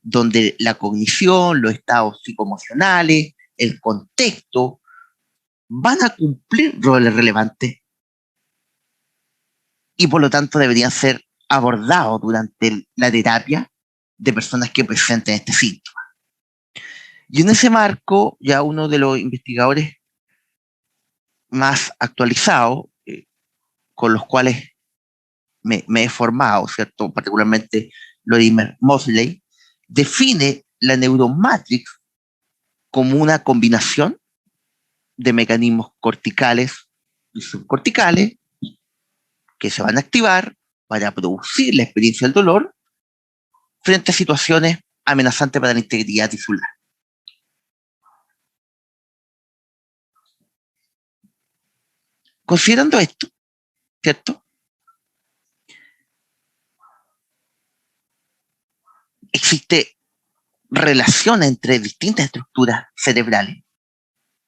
donde la cognición, los estados psicoemocionales, el contexto, van a cumplir roles relevantes y por lo tanto deberían ser abordados durante la terapia de personas que presenten este síntoma. Y en ese marco, ya uno de los investigadores más actualizados, con los cuales me he formado, ¿cierto? Particularmente Lorimer Moseley, define la neuromatrix como una combinación de mecanismos corticales y subcorticales que se van a activar para producir la experiencia del dolor frente a situaciones amenazantes para la integridad tisular. Considerando esto, ¿cierto? Existe relación entre distintas estructuras cerebrales,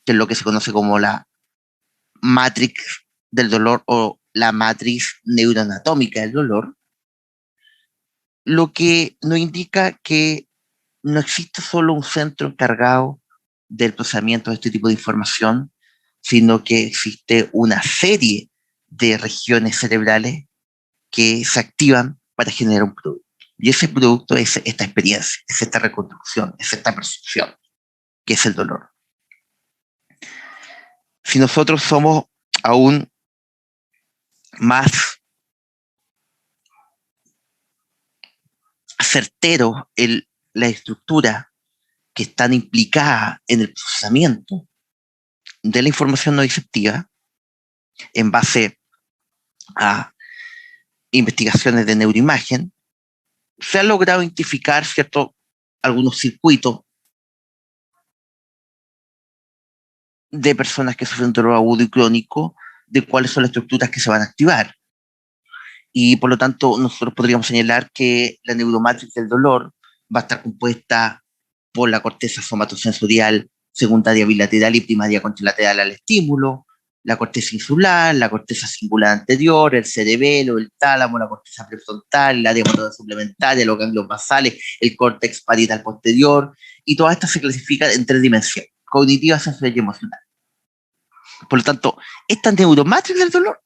que es lo que se conoce como la matrix del dolor o la matriz neuroanatómica del dolor, lo que nos indica que no existe solo un centro encargado del procesamiento de este tipo de información, sino que existe una serie de regiones cerebrales que se activan para generar un producto. Y ese producto es esta experiencia, es esta reconstrucción, es esta percepción, que es el dolor. Si nosotros somos aún más certeros en la estructura que están implicadas en el procesamiento de la información no disruptiva, en base a investigaciones de neuroimagen, se han logrado identificar, ¿cierto?, algunos circuitos de personas que sufren dolor agudo y crónico, de cuáles son las estructuras que se van a activar. Y por lo tanto, nosotros podríamos señalar que la neuromatrix del dolor va a estar compuesta por la corteza somatosensorial secundaria bilateral y primaria contralateral al estímulo, la corteza insular, la corteza cingular anterior, el cerebelo, el tálamo, la corteza prefrontal, el área motora suplementaria, los ganglios basales, el córtex parietal posterior, y todas estas se clasifican en tres dimensiones: cognitiva, sensorial y emocional. Por lo tanto, esta neuromatrix del dolor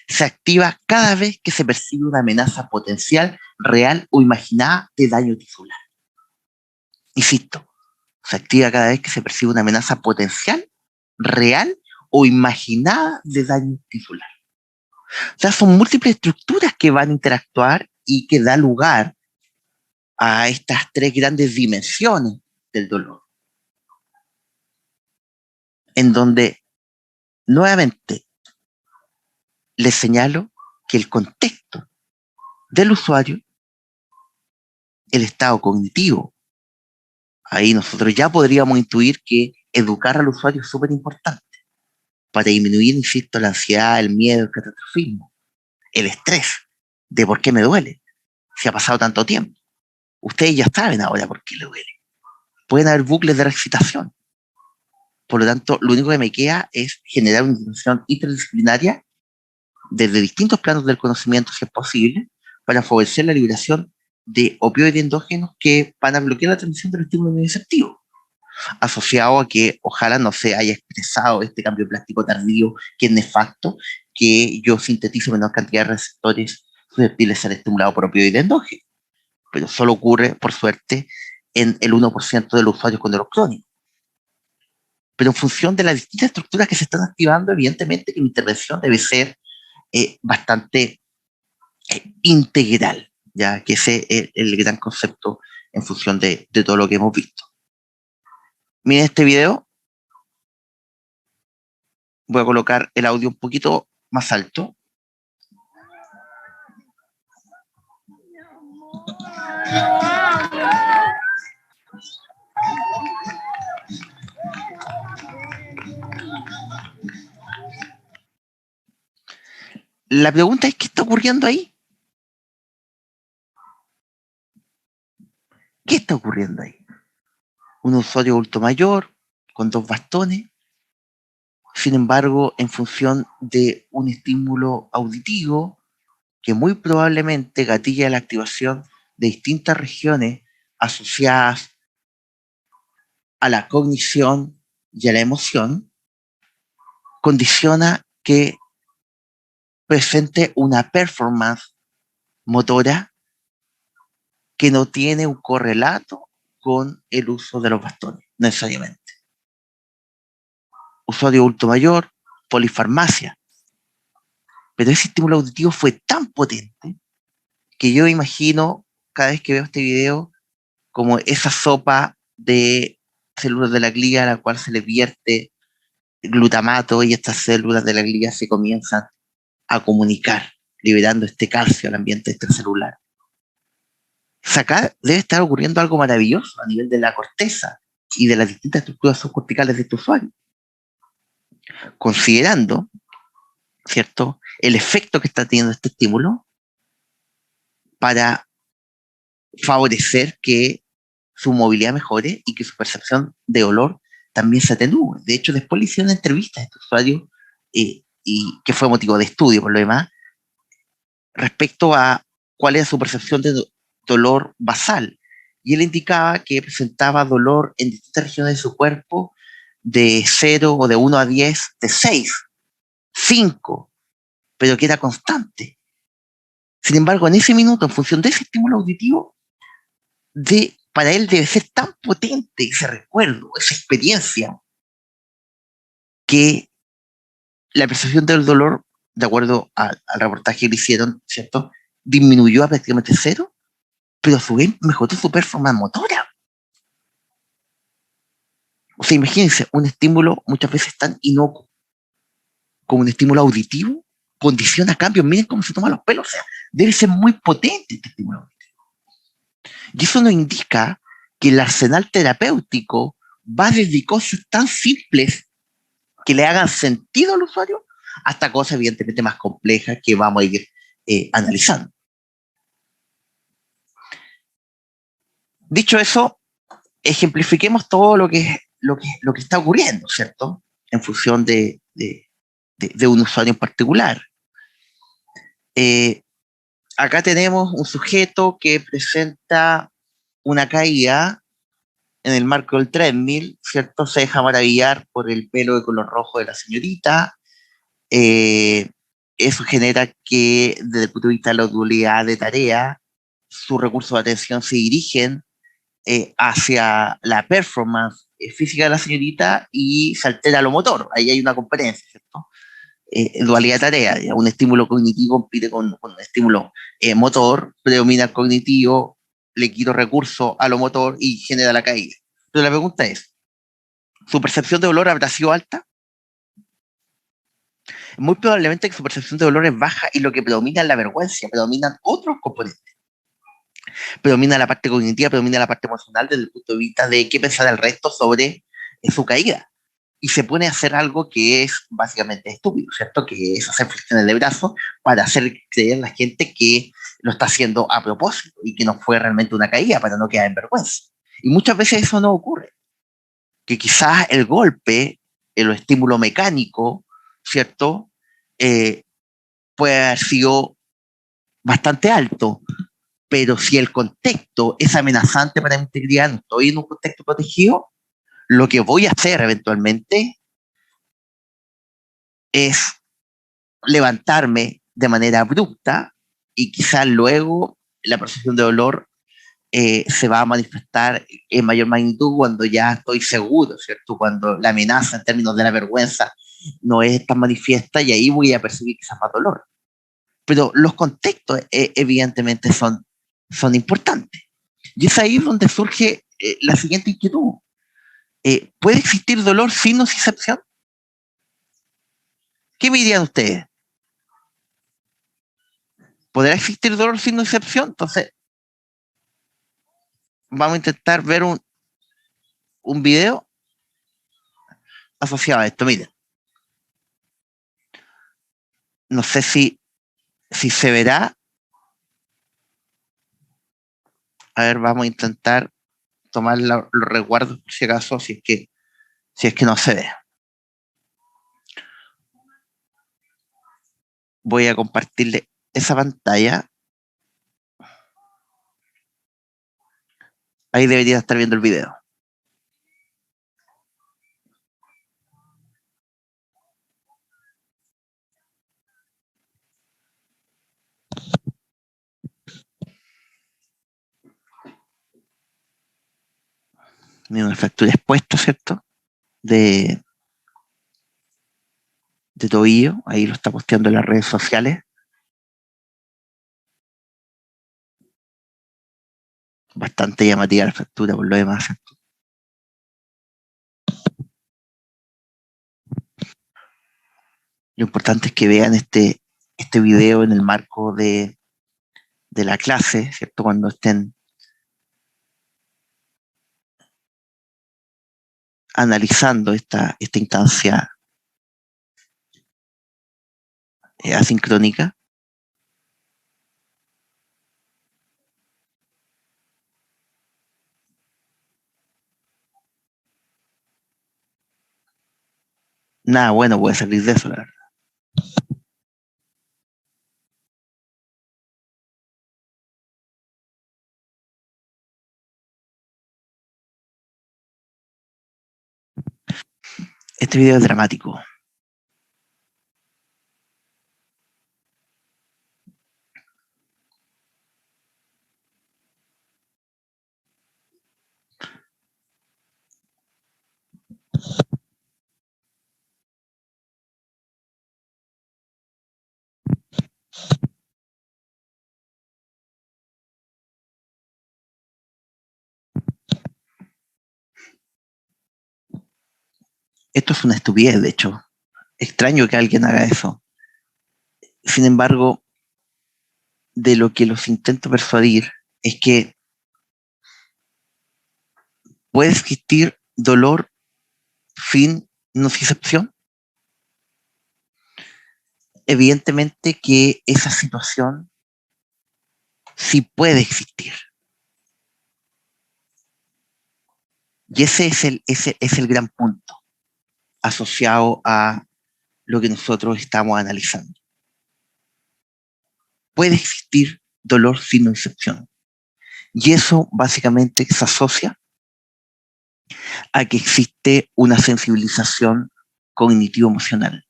se activa cada vez que se percibe una amenaza potencial, real o imaginada de daño tisular. Insisto, se activa cada vez que se percibe una amenaza potencial, real o imaginada de daño tisular. O sea, son múltiples estructuras que van a interactuar y que da lugar a estas tres grandes dimensiones del dolor, en donde nuevamente les señalo que el contexto del usuario, el estado cognitivo, ahí nosotros ya podríamos intuir que educar al usuario es súper importante para disminuir, insisto, la ansiedad, el miedo, el catastrofismo, el estrés de por qué me duele, si ha pasado tanto tiempo. Ustedes ya saben ahora por qué le duele. Pueden haber bucles de reexcitación. Por lo tanto, lo único que me queda es generar una intervención interdisciplinaria desde distintos planos del conocimiento, si es posible, para favorecer la liberación de opioides endógenos que van a bloquear la transmisión del estímulo nociceptivo, asociado a que ojalá no se haya expresado este cambio plástico tardío que es nefasto, que yo sintetizo menor cantidad de receptores susceptibles de ser estimulados por opioides endógenos. Pero solo ocurre, por suerte, en el 1% de los usuarios con dolor crónico. Pero en función de las distintas estructuras que se están activando, evidentemente que mi intervención debe ser bastante integral, ya que ese es el gran concepto en función de todo lo que hemos visto. Miren este video, voy a colocar el audio un poquito más alto. La pregunta es, ¿qué está ocurriendo ahí? ¿Qué está ocurriendo ahí? Un usuario adulto mayor con 2 bastones, sin embargo, en función de un estímulo auditivo que muy probablemente gatilla la activación de distintas regiones asociadas a la cognición y a la emoción, condiciona que presente una performance motora que no tiene un correlato con el uso de los bastones, necesariamente. Usuario adulto mayor, polifarmacia. Pero ese estímulo auditivo fue tan potente que yo imagino, cada vez que veo este video, como esa sopa de células de la glía a la cual se le vierte glutamato y estas células de la glía se comienzan a comunicar liberando este calcio al ambiente extracelular. Acá debe estar ocurriendo algo maravilloso a nivel de la corteza y de las distintas estructuras subcorticales de este usuario, considerando, ¿cierto?, el efecto que está teniendo este estímulo para favorecer que su movilidad mejore y que su percepción de dolor también se atenúe. De hecho, después le hicieron entrevistas a este usuario, y que fue motivo de estudio por lo demás, respecto a cuál era su percepción de dolor basal. Y él indicaba que presentaba dolor en distintas regiones de su cuerpo de 0 o de 1 a 10, de 6, 5, pero que era constante. Sin embargo, en ese minuto, en función de ese estímulo auditivo, para él debe ser tan potente ese recuerdo, esa experiencia, que la percepción del dolor, de acuerdo al reportaje que le hicieron, ¿cierto?, disminuyó a prácticamente 0, pero a su vez mejoró su performance motora. O sea, imagínense, un estímulo muchas veces tan inocuo como un estímulo auditivo condiciona cambios. Miren cómo se toman los pelos. O sea, debe ser muy potente este estímulo auditivo. Y eso nos indica que el arsenal terapéutico va desde cosas tan simples que le hagan sentido al usuario hasta cosas evidentemente más complejas que vamos a ir analizando. Dicho eso, ejemplifiquemos todo lo que está ocurriendo, ¿cierto?, en función de un usuario en particular. Acá tenemos un sujeto que presenta una caída en el marco del treadmill, ¿cierto? Se deja maravillar por el pelo de color rojo de la señorita. Eso genera que, desde el punto de vista de la dualidad de tarea, sus recursos de atención se dirigen hacia la performance física de la señorita y se altera lo motor. Ahí hay una competencia, ¿cierto? Dualidad de tarea. Un estímulo cognitivo compite con un estímulo motor, predomina el cognitivo, le quito recursos a lo motor y genera la caída. Pero la pregunta es, ¿su percepción de dolor habrá sido alta? Muy probablemente que su percepción de dolor es baja y lo que predomina es la vergüenza, predominan otros componentes. Predomina la parte cognitiva, predomina la parte emocional desde el punto de vista de qué pensar el resto sobre su caída. Y se pone a hacer algo que es básicamente estúpido, ¿cierto? Que es hacer flexiones de brazos para hacer creer a la gente que lo está haciendo a propósito y que no fue realmente una caída para no quedar en vergüenza. Y muchas veces eso no ocurre. Que quizás el golpe, el estímulo mecánico, ¿cierto?, puede haber sido bastante alto, pero si el contexto es amenazante para mi integridad, no estoy en un contexto protegido, lo que voy a hacer eventualmente es levantarme de manera abrupta y quizás luego la percepción de dolor se va a manifestar en mayor magnitud cuando ya estoy seguro, ¿cierto? Cuando la amenaza en términos de la vergüenza no es tan manifiesta y ahí voy a percibir quizás más dolor. Pero los contextos evidentemente son importantes. Y es ahí donde surge la siguiente inquietud. ¿Puede existir dolor sin nocicepción? ¿Qué me dirían ustedes? ¿Podrá existir dolor sin nocicepción? Entonces, vamos a intentar ver un video asociado a esto. Miren, no sé si se verá. A ver, vamos a intentar tomar los resguardos por si acaso, si es que no se ve. Voy a compartirle esa pantalla. Ahí debería estar viendo el video. Mira, una fractura expuesta, ¿cierto? De tobillo. Ahí lo está posteando en las redes sociales. Bastante llamativa la fractura por lo demás, ¿cierto? Lo importante es que vean este este video en el marco de la clase, ¿cierto? Cuando estén analizando esta instancia asincrónica. Nada bueno puede salir de eso, la verdad. Este video es dramático. Esto es una estupidez, de hecho. Extraño que alguien haga eso. Sin embargo, de lo que los intento persuadir es que puede existir dolor sin nocicepción. Evidentemente que esa situación sí puede existir. Y ese es el gran punto asociado a lo que nosotros estamos analizando. Puede existir dolor sin nocicepción. Y eso básicamente se asocia a que existe una sensibilización cognitivo-emocional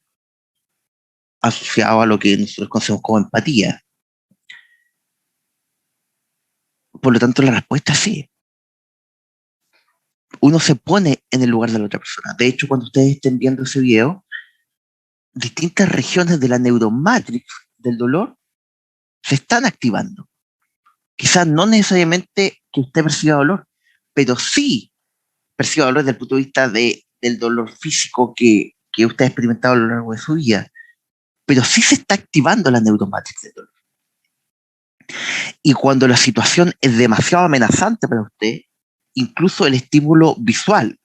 asociado a lo que nosotros conocemos como empatía. Por lo tanto, la respuesta es sí. Uno se pone en el lugar de la otra persona. De hecho, cuando ustedes estén viendo ese video, distintas regiones de la neuromatrix del dolor se están activando. Quizás no necesariamente que usted perciba dolor, pero sí perciba dolor desde el punto de vista del dolor físico que usted ha experimentado a lo largo de su vida. Pero sí se está activando la neuromatrix del dolor. Y cuando la situación es demasiado amenazante para usted, incluso el estímulo visual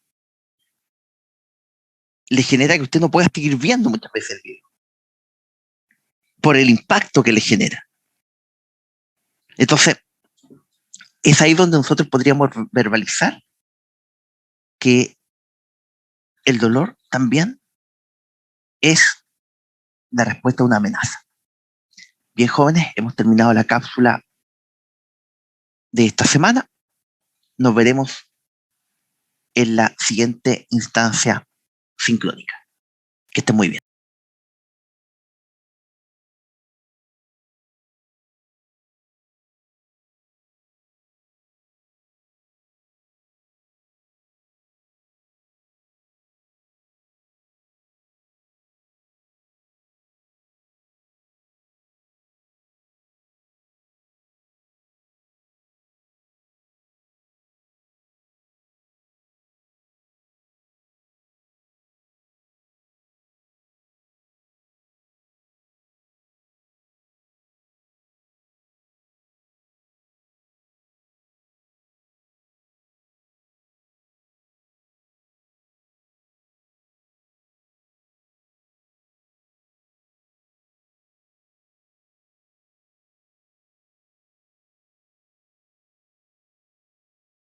le genera que usted no pueda seguir viendo muchas veces el video, por el impacto que le genera. Entonces, es ahí donde nosotros podríamos verbalizar que el dolor también es la respuesta a una amenaza. Bien, jóvenes, hemos terminado la cápsula de esta semana. Nos veremos en la siguiente instancia sincrónica. Que estén muy bien.